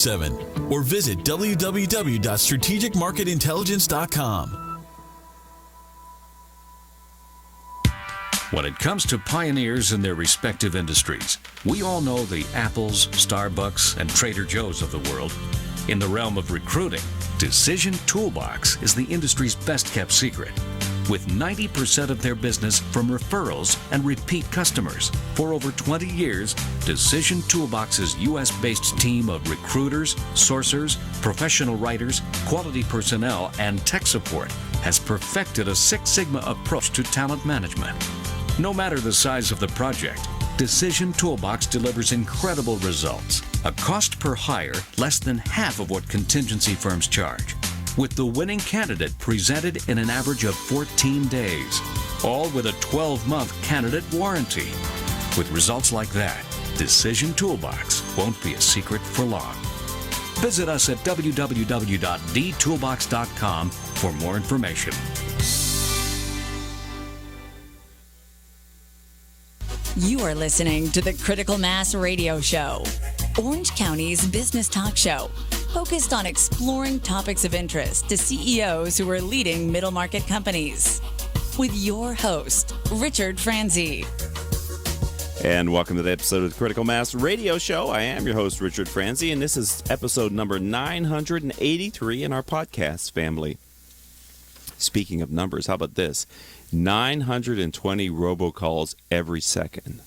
or visit www.strategicmarketintelligence.com. When it comes to pioneers in their respective industries, we all know the Apples, Starbucks, and Trader Joe's of the world. In the realm of recruiting, Decision Toolbox is the industry's best-kept secret, with 90% of their business from referrals and repeat customers. For over 20 years, Decision Toolbox's U.S.-based team of recruiters, sourcers, professional writers, quality personnel, and tech support has perfected a Six Sigma approach to talent management. No matter the size of the project, Decision Toolbox delivers incredible results. A cost per hire less than half of what contingency firms charge, with the winning candidate presented in an average of 14 days, all with a 12-month candidate warranty. With results like that, Decision Toolbox won't be a secret for long. Visit us at www.dtoolbox.com for more information. You are listening to the Critical Mass Radio Show, Orange County's business talk show, focused on exploring topics of interest to CEOs who are leading middle market companies. With your host, Richard Franzi. And welcome to the episode of the Critical Mass Radio Show. I am your host, Richard Franzi, and this is episode number 983 in our podcast family. Speaking of numbers, how about this? 920 robocalls every second.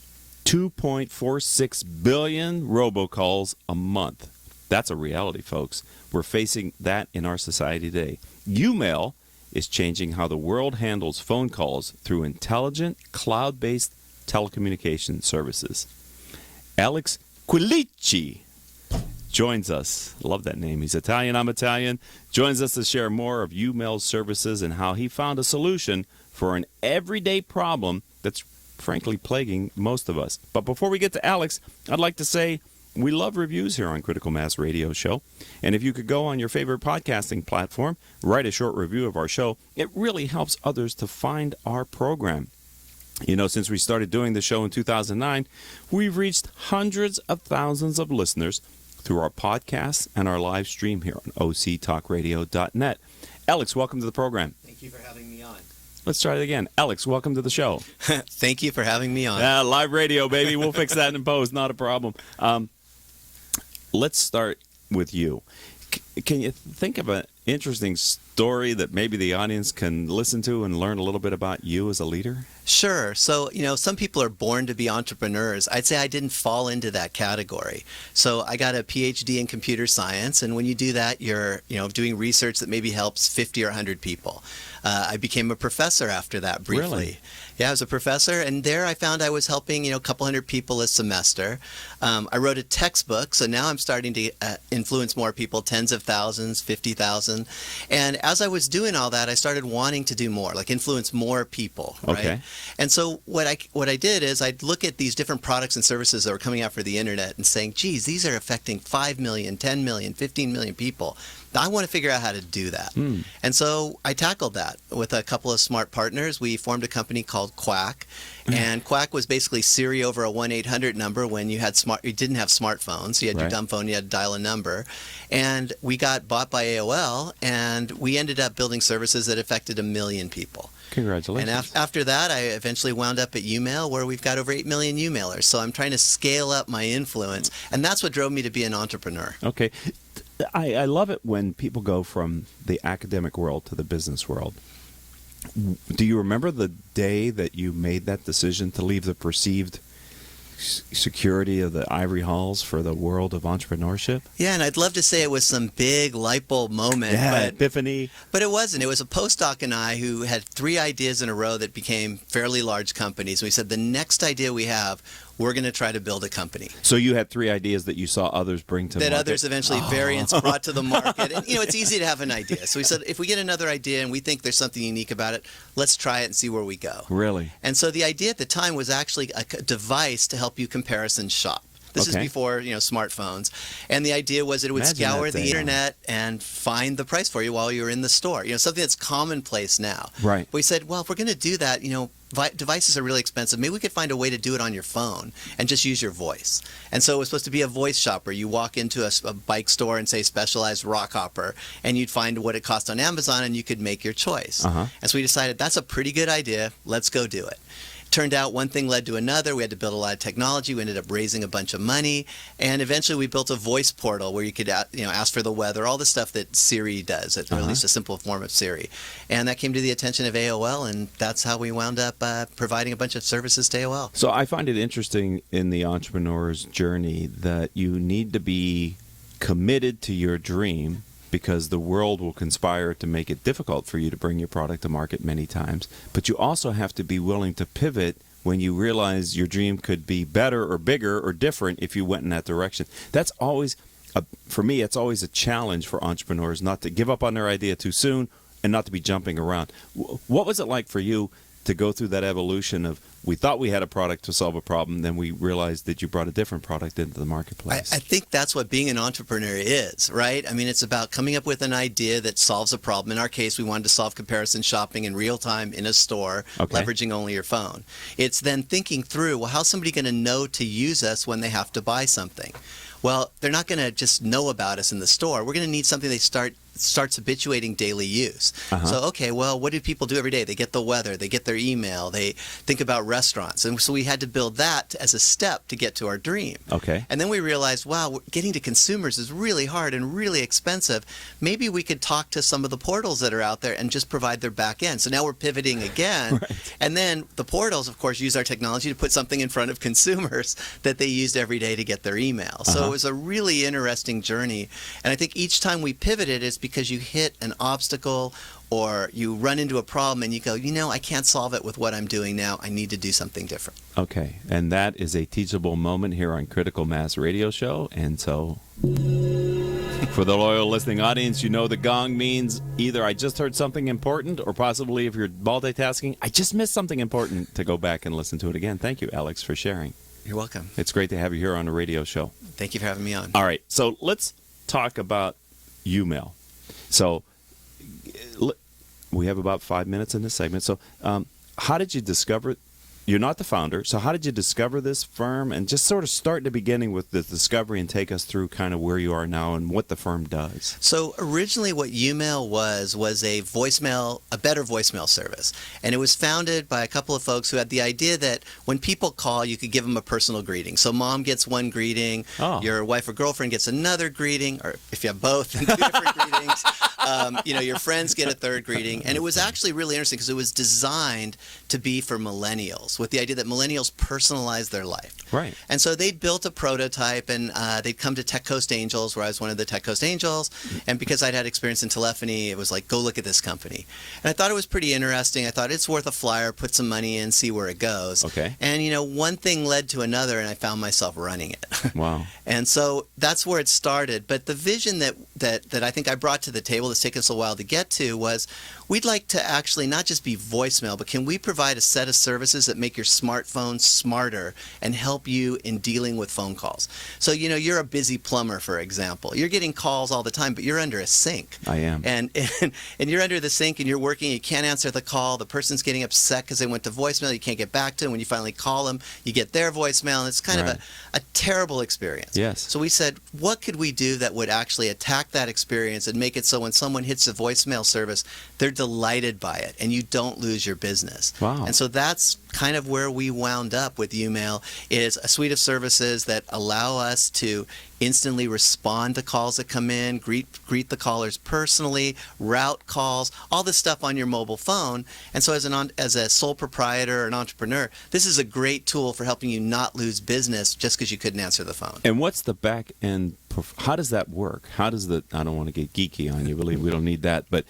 2.46 billion robocalls a month. That's a reality, folks. We're facing that in our society today. YouMail is changing how the world handles phone calls through intelligent, cloud-based telecommunication services. Alex Quilici joins us. Love that name. He's Italian, I'm Italian. Joins us to share more of YouMail's services and how he found a solution for an everyday problem that's frankly plaguing most of us. But before we get to Alex, I'd like to say we love reviews here on Critical Mass Radio Show. And if you could go on your favorite podcasting platform, write a short review of our show, it really helps others to find our program. You know, since we started doing the show in 2009, we've reached hundreds of thousands of listeners through our podcasts and our live stream here on octalkradio.net. Alex, welcome to the program. Thank you for having me on. Let's try it again. Alex, welcome to the show. Thank you for having me on. Live radio, baby. We'll fix that in post. Not a problem. Let's start with you. Can you think of an interesting story that maybe the audience can listen to and learn a little bit about you as a leader? Sure. So, some people are born to be entrepreneurs. I'd say I didn't fall into that category. So I got a PhD in computer science, and when you do that, you're, doing research that maybe helps 50 or 100 people. I became a professor after that briefly. Really? Yeah, I was a professor, and there I found I was helping, a couple hundred people a semester. I wrote a textbook, so now I'm starting to influence more people, tens of thousands, 50,000. And as I was doing all that, I started wanting to do more, like influence more people, right? Okay. And so what I did is I'd look at these different products and services that were coming out for the internet and saying, geez, these are affecting 5 million, 10 million, 15 million people. I want to figure out how to do that. And so I tackled that with a couple of smart partners. We formed a company called Quack. And Quack was basically Siri over a 1-800 number when you didn't have smartphones. You had your dumb phone, you had to dial a number. And we got bought by AOL, and we ended up building services that affected 1 million people. Congratulations. And after that, I eventually wound up at YouMail, where we've got over 8 million YouMailers. So I'm trying to scale up my influence. And that's what drove me to be an entrepreneur. Okay. I love it when people go from the academic world to the business world. Do you remember the day that you made that decision to leave the perceived security of the ivory halls for the world of entrepreneurship? Yeah, and I'd love to say it was some big light bulb moment. Epiphany. But it wasn't. It was a postdoc and I who had 3 ideas in a row that became fairly large companies. We said, the next idea we have, we're going to try to build a company. So you had 3 ideas that you saw others bring to market. That others eventually, variants brought to the market. And, it's easy to have an idea. So we said, if we get another idea and we think there's something unique about it, let's try it and see where we go. Really? And so the idea at the time was actually a device to help you comparison shop. This is Okay. before, smartphones. And the idea was that it would Imagine scour that the thing. internet and find the price for you while you were in the store. Something that's commonplace now. Right. We said, well, if we're going to do that, devices are really expensive. Maybe we could find a way to do it on your phone and just use your voice. And so it was supposed to be a voice shopper. You walk into a bike store and say specialized rock hopper, and you'd find what it cost on Amazon, and you could make your choice. Uh-huh. And so we decided that's a pretty good idea. Let's go do it. Turned out one thing led to another. We had to build a lot of technology. We ended up raising a bunch of money, and eventually we built a voice portal where you could ask for the weather, all the stuff that Siri does, or at least a simple form of Siri. And that came to the attention of AOL, and that's how we wound up providing a bunch of services to AOL. So I find it interesting in the entrepreneur's journey that you need to be committed to your dream, because the world will conspire to make it difficult for you to bring your product to market many times. But you also have to be willing to pivot when you realize your dream could be better or bigger or different if you went in that direction. That's always, for me, it's always a challenge for entrepreneurs not to give up on their idea too soon and not to be jumping around. What was it like for you to go through that evolution of, we thought we had a product to solve a problem, then we realized that you brought a different product into the marketplace? I think that's what being an entrepreneur is, right? I mean, it's about coming up with an idea that solves a problem. In our case, we wanted to solve comparison shopping in real time in a store, leveraging only your phone. It's then thinking through, well, how's somebody going to know to use us when they have to buy something? Well, they're not going to just know about us in the store. We're going to need something they starts habituating daily use. So, okay, well, what do people do every day? They get the weather, they get their email, they think about restaurants. And so we had to build that as a step to get to our dream. Okay. And then we realized, wow, getting to consumers is really hard and really expensive. Maybe we could talk to some of the portals that are out there and just provide their back end. So now we're pivoting again. Right. And then the portals, of course, use our technology to put something in front of consumers that they used every day to get their email. So it was a really interesting journey. And I think each time we pivoted, it's because you hit an obstacle or you run into a problem and you go, I can't solve it with what I'm doing now. I need to do something different. Okay, and that is a teachable moment here on Critical Mass Radio Show. And so, for the loyal listening audience, the gong means either I just heard something important, or possibly if you're multitasking, I just missed something important, to go back and listen to it again. Thank you, Alex, for sharing. You're welcome. It's great to have you here on the radio show. Thank you for having me on. All right, so let's talk about YouMail. So we have about 5 minutes in this segment. So how did you discover, you're not the founder, so how did you discover this firm? And just sort of start in the beginning with the discovery and take us through kind of where you are now and what the firm does. So originally what YouMail was a better voicemail service. And it was founded by a couple of folks who had the idea that when people call, you could give them a personal greeting. So mom gets one greeting, your wife or girlfriend gets another greeting, or if you have both, then two different greetings. Your friends get a third greeting. And it was actually really interesting because it was designed to be for millennials, with the idea that millennials personalize their life. Right. And so they built a prototype, and they'd come to Tech Coast Angels, where I was one of the Tech Coast Angels. And because I'd had experience in telephony, it was like, go look at this company. And I thought it was pretty interesting. I thought it's worth a flyer, put some money in, see where it goes. Okay. And, one thing led to another, and I found myself running it. Wow. And so that's where it started. But the vision that I think I brought to the table that's taken us a while to get to was, we'd like to actually not just be voicemail, but can we provide a set of services that make your smartphone smarter and help you in dealing with phone calls? So, you're a busy plumber, for example. You're getting calls all the time, but you're under a sink. I am. And you're under the sink and you're working, you can't answer the call. The person's getting upset because they went to voicemail. You can't get back to them. When you finally call them, you get their voicemail, and it's kind of a terrible experience. Yes. So we said, what could we do that would actually attack that experience and make it so when someone hits a voicemail service, they're delighted by it and you don't lose your business. Wow. And so that's kind of where we wound up with YouMail, is a suite of services that allow us to instantly respond to calls that come in, greet the callers personally, route calls, all this stuff on your mobile phone. And so as a sole proprietor or an entrepreneur, this is a great tool for helping you not lose business just because you couldn't answer the phone. And what's the back end? How does that work? I don't want to get geeky on you, believe we don't need that, but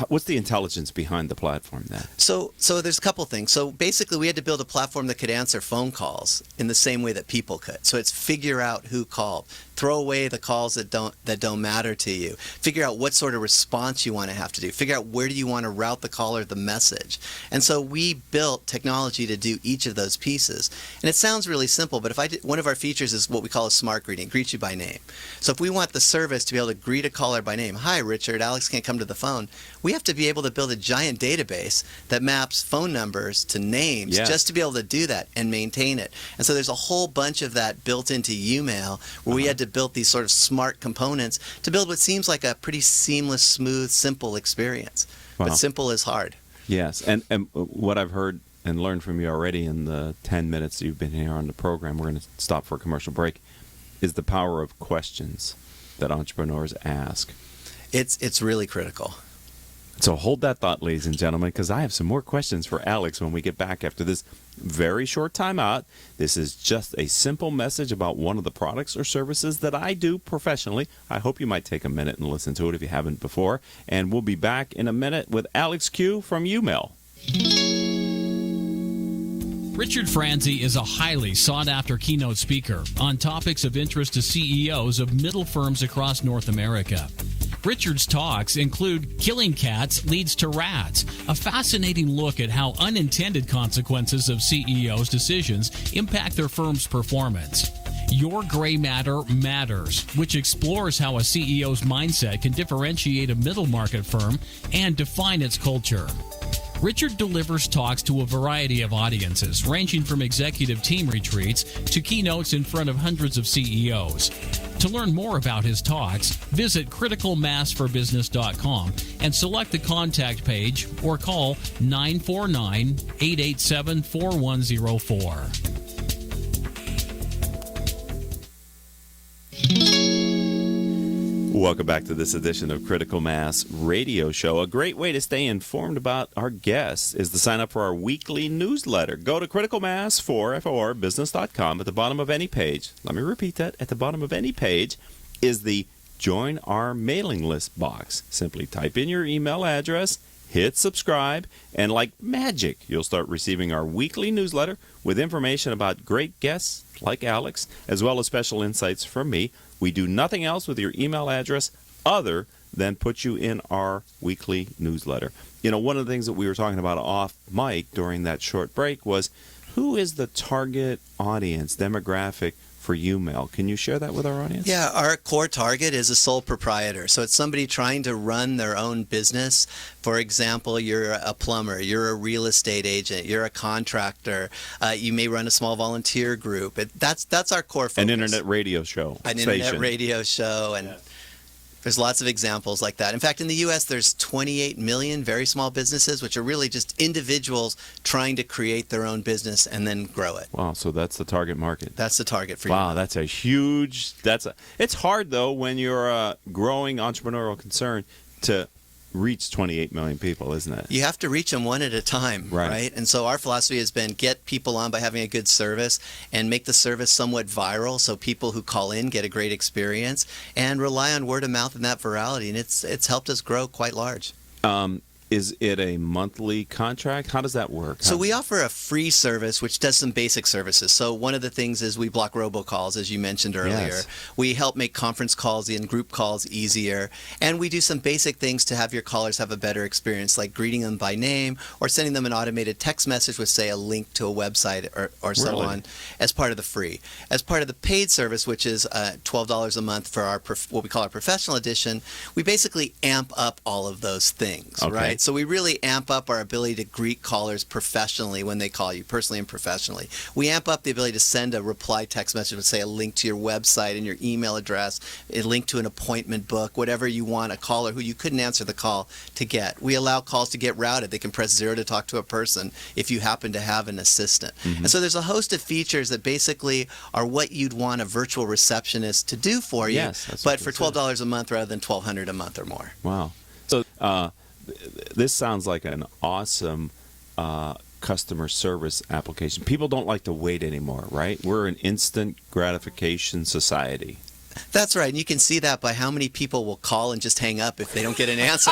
what's the intelligence behind the platform then? So there's a couple things. So basically we had to build a platform that could answer phone calls in the same way that people could. So it's figure out who called, Throw away the calls that don't matter to you. Figure out what sort of response you want to have to do. Figure out where do you want to route the call or the message. And so we built technology to do each of those pieces. And it sounds really simple, but one of our features is what we call a smart greeting, greet you by name. So if we want the service to be able to greet a caller by name, hi Richard, Alex can't come to the phone, we have to be able to build a giant database that maps phone numbers to names just to be able to do that and maintain it. And so there's a whole bunch of that built into YouMail where we had to build these sort of smart components to build what seems like a pretty seamless, smooth, simple experience. Wow. But simple is hard. Yes, and what I've heard and learned from you already in the 10 minutes you've been here on the program, we're going to stop for a commercial break, is the power of questions that entrepreneurs ask. It's really critical. So hold that thought, ladies and gentlemen, because I have some more questions for Alex when we get back after this very short time out. This is just a simple message about one of the products or services that I do professionally. I hope you might take a minute and listen to it if you haven't before. And we'll be back in a minute with Alex Q from YouMail. Richard Franzi is a highly sought-after keynote speaker on topics of interest to CEOs of middle firms across North America. Richard's talks include Killing Cats Leads to Rats, a fascinating look at how unintended consequences of CEOs' decisions impact their firm's performance. Your Gray Matter Matters, which explores how a CEO's mindset can differentiate a middle market firm and define its culture. Richard delivers talks to a variety of audiences, ranging from executive team retreats to keynotes in front of hundreds of CEOs. To learn more about his talks, visit criticalmassforbusiness.com and select the contact page or call 949-887-4104. Welcome back to this edition of Critical Mass Radio Show. A great way to stay informed about our guests is to sign up for our weekly newsletter. Go to criticalmass4business.com. At the bottom of any page, let me repeat that, at the bottom of any page is the Join Our Mailing List box. Simply type in your email address, hit subscribe, and like magic, you'll start receiving our weekly newsletter with information about great guests like Alex, as well as special insights from me. We do nothing else with your email address other than put you in our weekly newsletter. You know, one of the things that we were talking about off mic during that short break was who is the target audience demographic for YouMail. Can you share that with our audience? Yeah, our core target is a sole proprietor. So it's somebody trying to run their own business. For example, you're a plumber, you're a real estate agent, you're a contractor, you may run a small volunteer group. That's our core focus. An internet radio show. Internet radio show, and yes. There's lots of examples like that. In fact, in the U.S., there's 28 million very small businesses, which are really just individuals trying to create their own business and then grow it. Wow, so that's the target market. That's the target for you. Wow, that's a huge. It's hard though when you're a growing entrepreneurial concern to reach 28 million people, isn't it? You have to reach them one at a time, right? And so our philosophy has been get people on by having a good service and make the service somewhat viral so people who call in get a great experience and rely on word of mouth and that virality. And it's helped us grow quite large. Is it a monthly contract? How does that work? So we offer a free service which does some basic services. So one of the things is we block robocalls, as you mentioned earlier. Yes. We help make conference calls and group calls easier. And we do some basic things to have your callers have a better experience, like greeting them by name or sending them an automated text message with, say, a link to a website or so on as part of the free. As part of the paid service, which is $12 a month for our what we call our professional edition, we basically amp up all of those things, right? So we really amp up our ability to greet callers professionally when they call you, personally and professionally. We amp up the ability to send a reply text message with, say, a link to your website and your email address, a link to an appointment book, whatever you want a caller who you couldn't answer the call to get. We allow calls to get routed. They can press 0 to talk to a person if you happen to have an assistant. And so there's a host of features that basically are what you'd want a virtual receptionist to do for you, but for $12 a month rather than $1,200 a month or more. Wow. So this sounds like an awesome customer service application. People don't like to wait anymore, right? We're an instant gratification society. That's right. And you can see that by how many people will call and just hang up if they don't get an answer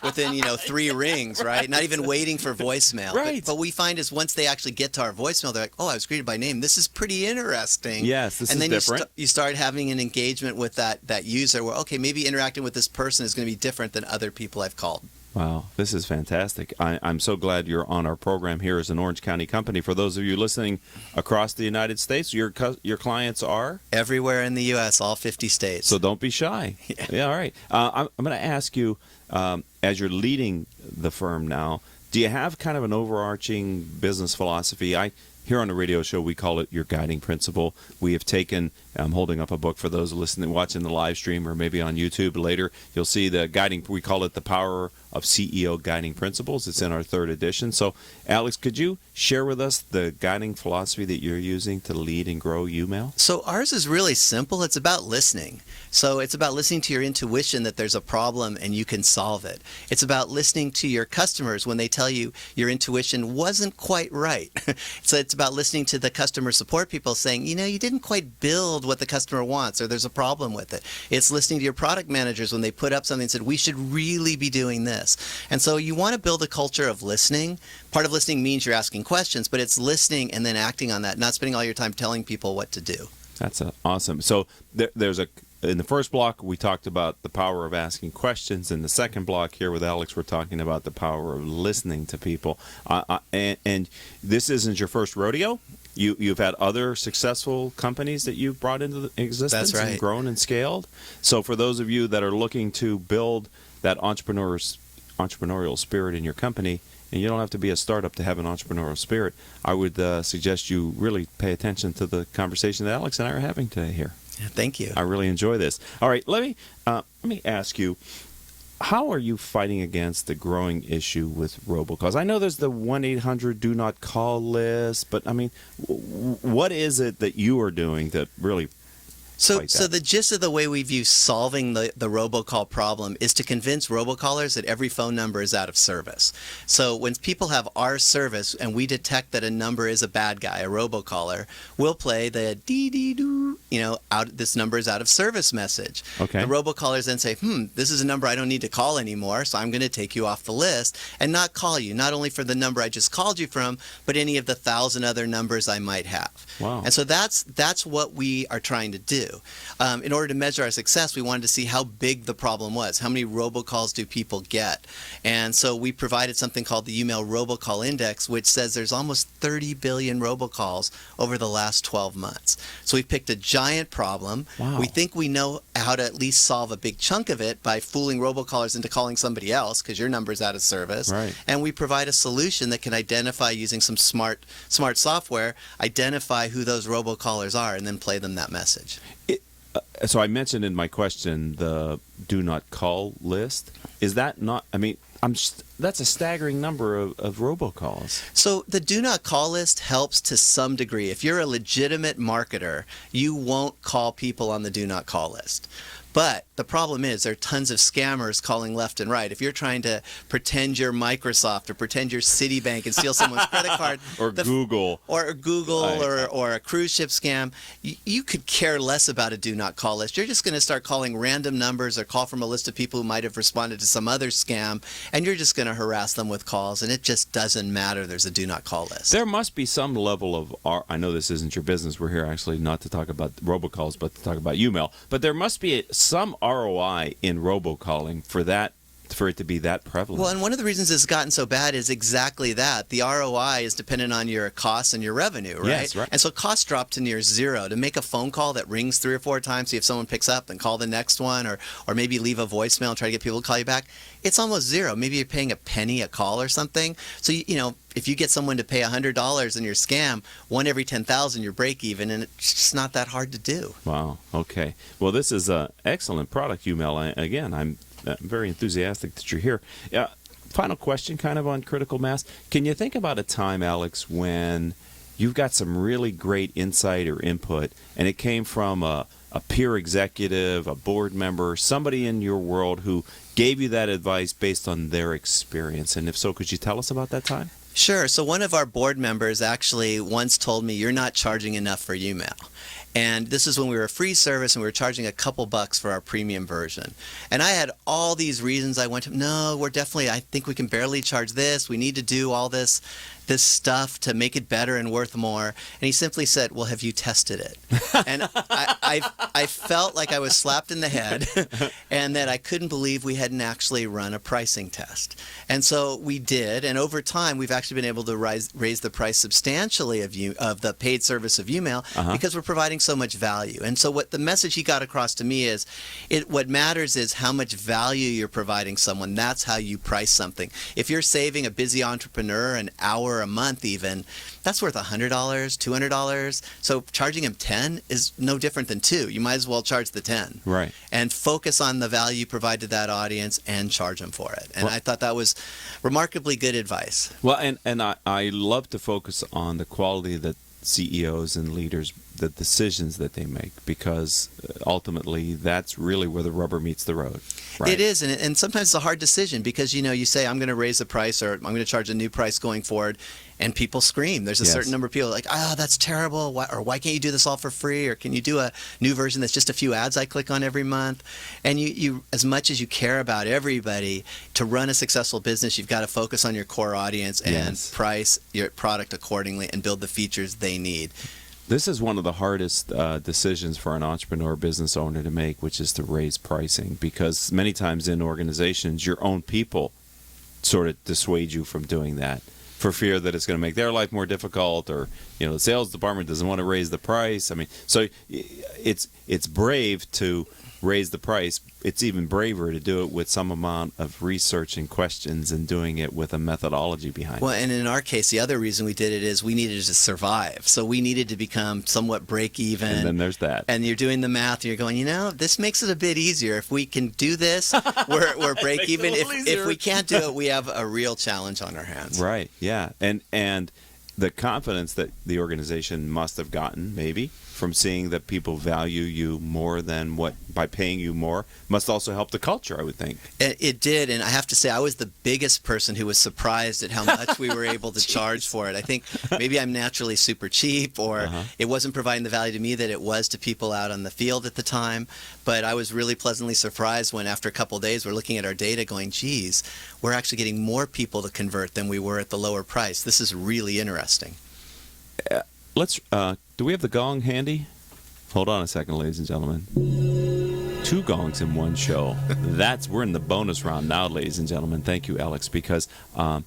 within 3 rings, right? Not even waiting for voicemail. Right. But we find is once they actually get to our voicemail, they're like, oh, I was greeted by name. This is pretty interesting. Yes, this and is then different. You start having an engagement with that user where, okay, maybe interacting with this person is going to be different than other people I've called. Wow, this is fantastic. I'm so glad you're on our program here as an Orange County company. For those of you listening across the United States, your clients are? Everywhere in the U.S., all 50 states. So don't be shy. Yeah, all right. I'm going to ask you, as you're leading the firm now, do you have kind of an overarching business philosophy? Here on the radio show, we call it your guiding principle. We have taken, I'm holding up a book for those listening, watching the live stream, or maybe on YouTube later. You'll see the guiding, we call it the Power of CEO Guiding Principles. It's in our 3rd edition. So, Alex, could you share with us the guiding philosophy that you're using to lead and grow YouMail? So ours is really simple. It's about listening. So it's about listening to your intuition that there's a problem and you can solve it. It's about listening to your customers when they tell you your intuition wasn't quite right. So it's about listening to the customer support people saying, you didn't quite build what the customer wants, or there's a problem with it. It's listening to your product managers when they put up something and said, we should really be doing this. And so you want to build a culture of listening. Part of listening means you're asking questions, but it's listening and then acting on that, not spending all your time telling people what to do. That's awesome. So in the first block, we talked about the power of asking questions. In the second block here with Alex, we're talking about the power of listening to people. And this isn't your first rodeo. You've had other successful companies that you've brought into existence. That's right. And grown and scaled. So for those of you that are looking to build that entrepreneurial spirit in your company, and you don't have to be a startup to have an entrepreneurial spirit, I would suggest you really pay attention to the conversation that Alex and I are having today here. Yeah, thank you. I really enjoy this. All right, let me ask you, how are you fighting against the growing issue with robocalls? I know there's the 1-800 do not call list, but I mean, what is it that you are doing that really So fight that? the gist of the way we view solving the robocall problem is to convince robocallers that every phone number is out of service. So when people have our service and we detect that a number is a bad guy, a robocaller, we'll play the dee-dee-doo, this number is out of service message. Okay. The robocallers then say, this is a number I don't need to call anymore, so I'm going to take you off the list and not call you, not only for the number I just called you from, but any of the 1,000 other numbers I might have. Wow. And so that's what we are trying to do. In order to measure our success, we wanted to see how big the problem was. How many robocalls do people get? And so we provided something called the YouMail Robocall Index, which says there's almost 30 billion robocalls over the last 12 months. So we picked a giant problem. Wow. We think we know how to at least solve a big chunk of it by fooling robocallers into calling somebody else because your number's out of service. Right. And we provide a solution that can identify, using some smart software, identify who those robocallers are and then play them that message. So I mentioned in my question the do not call list. Is that not? I mean, that's a staggering number of robocalls. So the do not call list helps to some degree. If you're a legitimate marketer, you won't call people on the do not call list. But the problem is there are tons of scammers calling left and right. If you're trying to pretend you're Microsoft or pretend you're Citibank and steal someone's credit card, Or Google. or a cruise ship scam, you could care less about a do not call list. You're just going to start calling random numbers or call from a list of people who might have responded to some other scam, and you're just going to harass them with calls, and it just doesn't matter there's a do not call list. There must be some level of, I know this isn't your business. We're here actually not to talk about robocalls, but to talk about YouMail. But there must be some ROI in robocalling for it to be that prevalent. Well, and one of the reasons it's gotten so bad is exactly that. The ROI is dependent on your costs and your revenue, right? Yes, right. And so costs drop to near zero. To make a phone call that rings 3 or 4 times, see if someone picks up, then call the next one, or maybe leave a voicemail and try to get people to call you back, it's almost zero. Maybe you're paying a penny a call or something. So, if you get someone to pay $100 in your scam, 1 every 10,000, you're break even, and it's just not that hard to do. Wow. Okay. Well, this is an excellent product, YouMail. Again, I'm very enthusiastic that you're here. Final question, kind of on critical mass. Can you think about a time, Alex, when you've got some really great insight or input, and it came from a peer executive, a board member, somebody in your world who gave you that advice based on their experience? And if so, could you tell us about that time? Sure. So one of our board members actually once told me, you're not charging enough for YouMail. And this is when we were a free service and we were charging a couple bucks for our premium version. And I had all these reasons. I went to, no, I think we can barely charge this. We need to do all this stuff to make it better and worth more. And he simply said, well, have you tested it? And I felt like I was slapped in the head and that I couldn't believe we hadn't actually run a pricing test. And so we did. And over time, we've actually been able to raise the price substantially of the paid service of YouMail because we're providing so much value. And so what the message he got across to me is, what matters is how much value you're providing someone. That's how you price something. If you're saving a busy entrepreneur an hour a month even, that's worth $100, $200. So charging him 10 is no different than 2. You might as well charge the 10. Right. And focus on the value you provide to that audience and charge them for it. And I thought that was remarkably good advice. Well, and I love to focus on the quality that CEOs and leaders, the decisions that they make, because ultimately that's really where the rubber meets the road. Right? It is, and sometimes it's a hard decision because, you say, I'm going to raise the price or I'm going to charge a new price going forward, and people scream. There's a certain number of people like, that's terrible, why can't you do this all for free, or can you do a new version that's just a few ads I click on every month? And you as much as you care about everybody, to run a successful business, you've got to focus on your core audience and price your product accordingly and build the features they need. This is one of the hardest decisions for an entrepreneur business owner to make, which is to raise pricing, because many times in organizations, your own people sort of dissuade you from doing that for fear that it's going to make their life more difficult, or the sales department doesn't want to raise the price. I mean, so it's brave to raise the price. It's even braver to do it with some amount of research and questions and doing it with a methodology behind it. Well, and in our case, the other reason we did it is we needed to survive. So we needed to become somewhat break even. And then there's that. And you're doing the math, you're going, this makes it a bit easier. If we can do this, we're break even. If we can't do it, we have a real challenge on our hands. Right, yeah. And the confidence that the organization must have gotten, maybe, from seeing that people value you more than by paying you more, must also help the culture, I would think. It did, and I have to say, I was the biggest person who was surprised at how much we were able to charge for it. I think maybe I'm naturally super cheap, or it wasn't providing the value to me that it was to people out on the field at the time, but I was really pleasantly surprised when, after a couple of days, we're looking at our data going, geez, we're actually getting more people to convert than we were at the lower price. This is really interesting. Do we have the gong handy? Hold on a second, ladies and gentlemen. 2 gongs in one show. We're in the bonus round now, ladies and gentlemen. Thank you, Alex, because a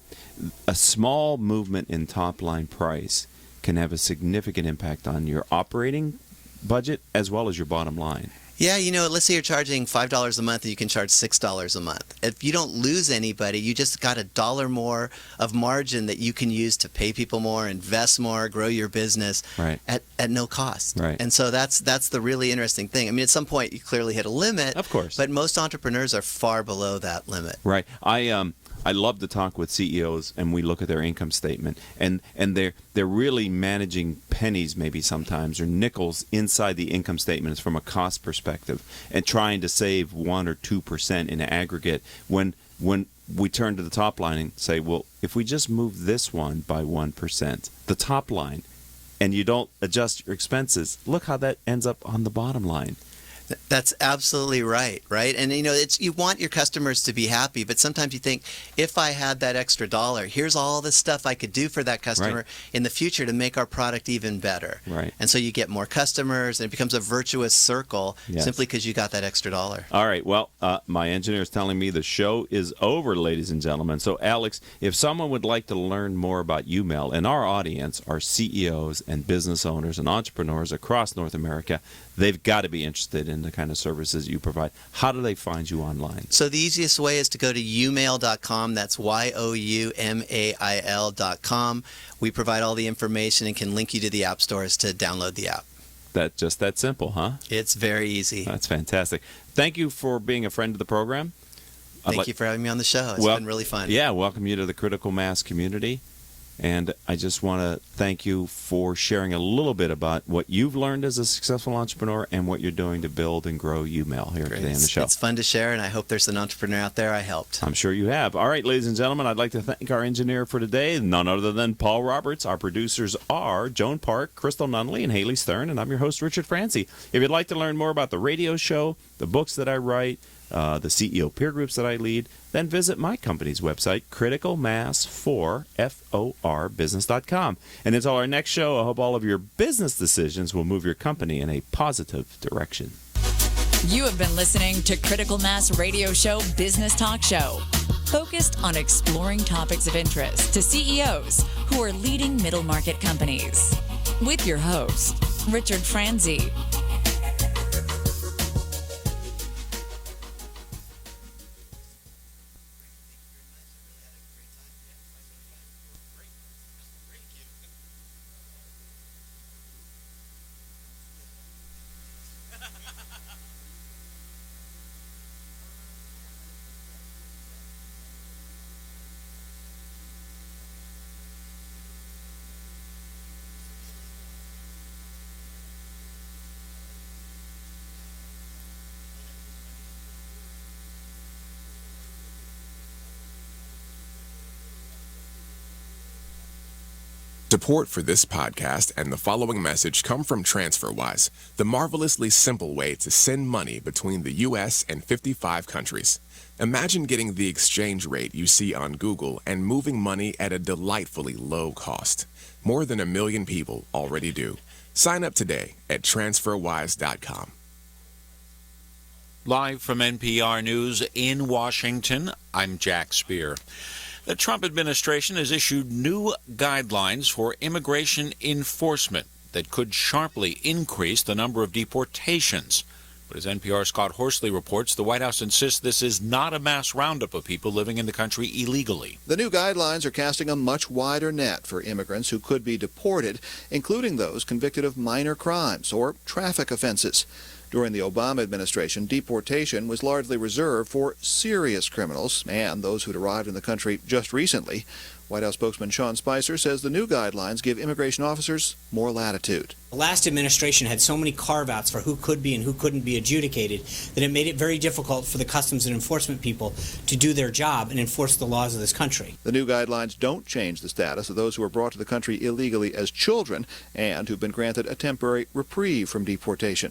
small movement in top line price can have a significant impact on your operating budget as well as your bottom line. Yeah, let's say you're charging $5 a month and you can charge $6 a month. If you don't lose anybody, you just got $1 more of margin that you can use to pay people more, invest more, grow your business at no cost. Right. And so that's the really interesting thing. I mean, at some point you clearly hit a limit. Of course. But most entrepreneurs are far below that limit. Right. I love to talk with CEOs, and we look at their income statement, and they're really managing pennies maybe sometimes, or nickels inside the income statements from a cost perspective, and trying to save 1 or 2% in aggregate. When we turn to the top line and say, well, if we just move this one by 1%, the top line, and you don't adjust your expenses, look how that ends up on the bottom line. That's absolutely right? And you want your customers to be happy, but sometimes you think, if I had that extra $1, here's all the stuff I could do for that customer in the future to make our product even better. Right. And so you get more customers, and it becomes a virtuous circle simply because you got that extra $1. All right. Well, my engineer is telling me the show is over, ladies and gentlemen. So, Alex, if someone would like to learn more about YouMail, and our audience are CEOs and business owners and entrepreneurs across North America, they've got to be interested in the kind of services you provide. How do they find you online? So the easiest way is to go to youmail.com. That's youmail.com. We provide all the information and can link you to the app stores to download the app. Just that simple, huh? It's very easy. That's fantastic. Thank you for being a friend of the program. Thank you for having me on the show. It's been really fun. Yeah, welcome you to the Critical Mass community. And I just want to thank you for sharing a little bit about what you've learned as a successful entrepreneur and what you're doing to build and grow YouMail here today on the show. It's fun to share, and I hope there's an entrepreneur out there I helped. I'm sure you have. All right, ladies and gentlemen, I'd like to thank our engineer for today, none other than Paul Roberts. Our producers are Joan Park, Crystal Nunley, and Haley Stern, and I'm your host, Richard Francie. If you'd like to learn more about the radio show, the books that I write, the CEO peer groups that I lead, then visit my company's website, criticalmass4business.com. And until our next show, I hope all of your business decisions will move your company in a positive direction. You have been listening to Critical Mass Radio Show Business Talk Show, focused on exploring topics of interest to CEOs who are leading middle market companies. With your host, Richard Francie. Support for this podcast and the following message come from TransferWise, the marvelously simple way to send money between the U.S. and 55 countries. Imagine getting the exchange rate you see on Google and moving money at a delightfully low cost. More than 1 million people already do. Sign up today at TransferWise.com. Live from NPR News in Washington, I'm Jack Speer. The Trump administration has issued new guidelines for immigration enforcement that could sharply increase the number of deportations. But as NPR's Scott Horsley reports, the White House insists this is not a mass roundup of people living in the country illegally. The new guidelines are casting a much wider net for immigrants who could be deported, including those convicted of minor crimes or traffic offenses. During the Obama administration, deportation was largely reserved for serious criminals and those who'd arrived in the country just recently. White House spokesman Sean Spicer says the new guidelines give immigration officers more latitude. The last administration had so many carve-outs for who could be and who couldn't be adjudicated that it made it very difficult for the customs and enforcement people to do their job and enforce the laws of this country. The new guidelines don't change the status of those who were brought to the country illegally as children and who've been granted a temporary reprieve from deportation.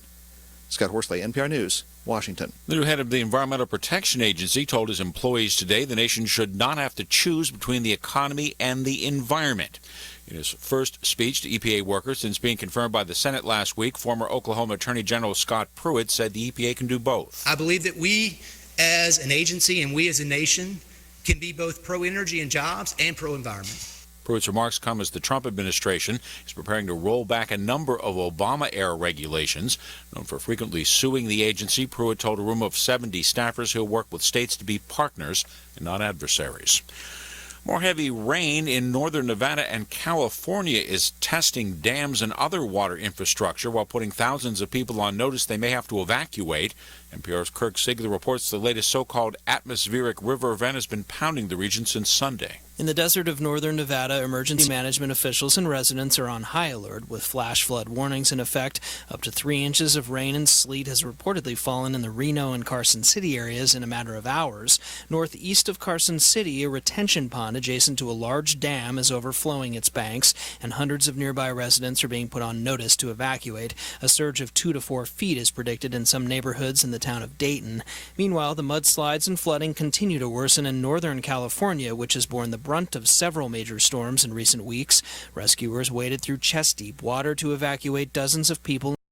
Scott Horsley, NPR News, Washington. The new head of the Environmental Protection Agency told his employees today the nation should not have to choose between the economy and the environment. In his first speech to EPA workers since being confirmed by the Senate last week, former Oklahoma Attorney General Scott Pruitt said the EPA can do both. I believe that we as an agency and we as a nation can be both pro-energy and jobs and pro-environment. Pruitt's remarks come as the Trump administration is preparing to roll back a number of Obama-era regulations. Known for frequently suing the agency, Pruitt told a room of 70 staffers he'll work with states to be partners and not adversaries. More heavy rain in northern Nevada and California is testing dams and other water infrastructure while putting thousands of people on notice they may have to evacuate. NPR's Kirk Siegler reports the latest so-called atmospheric river event has been pounding the region since Sunday. In the desert of northern Nevada, emergency management officials and residents are on high alert with flash flood warnings in effect. Up to 3 inches of rain and sleet has reportedly fallen in the Reno and Carson City areas in a matter of hours. Northeast of Carson City, a retention pond adjacent to a large dam is overflowing its banks, and hundreds of nearby residents are being put on notice to evacuate. A surge of 2 to 4 feet is predicted in some neighborhoods in the town of Dayton. Meanwhile, the mudslides and flooding continue to worsen in northern California, which has borne the brunt of several major storms in recent weeks. Rescuers waded through chest-deep water to evacuate dozens of people.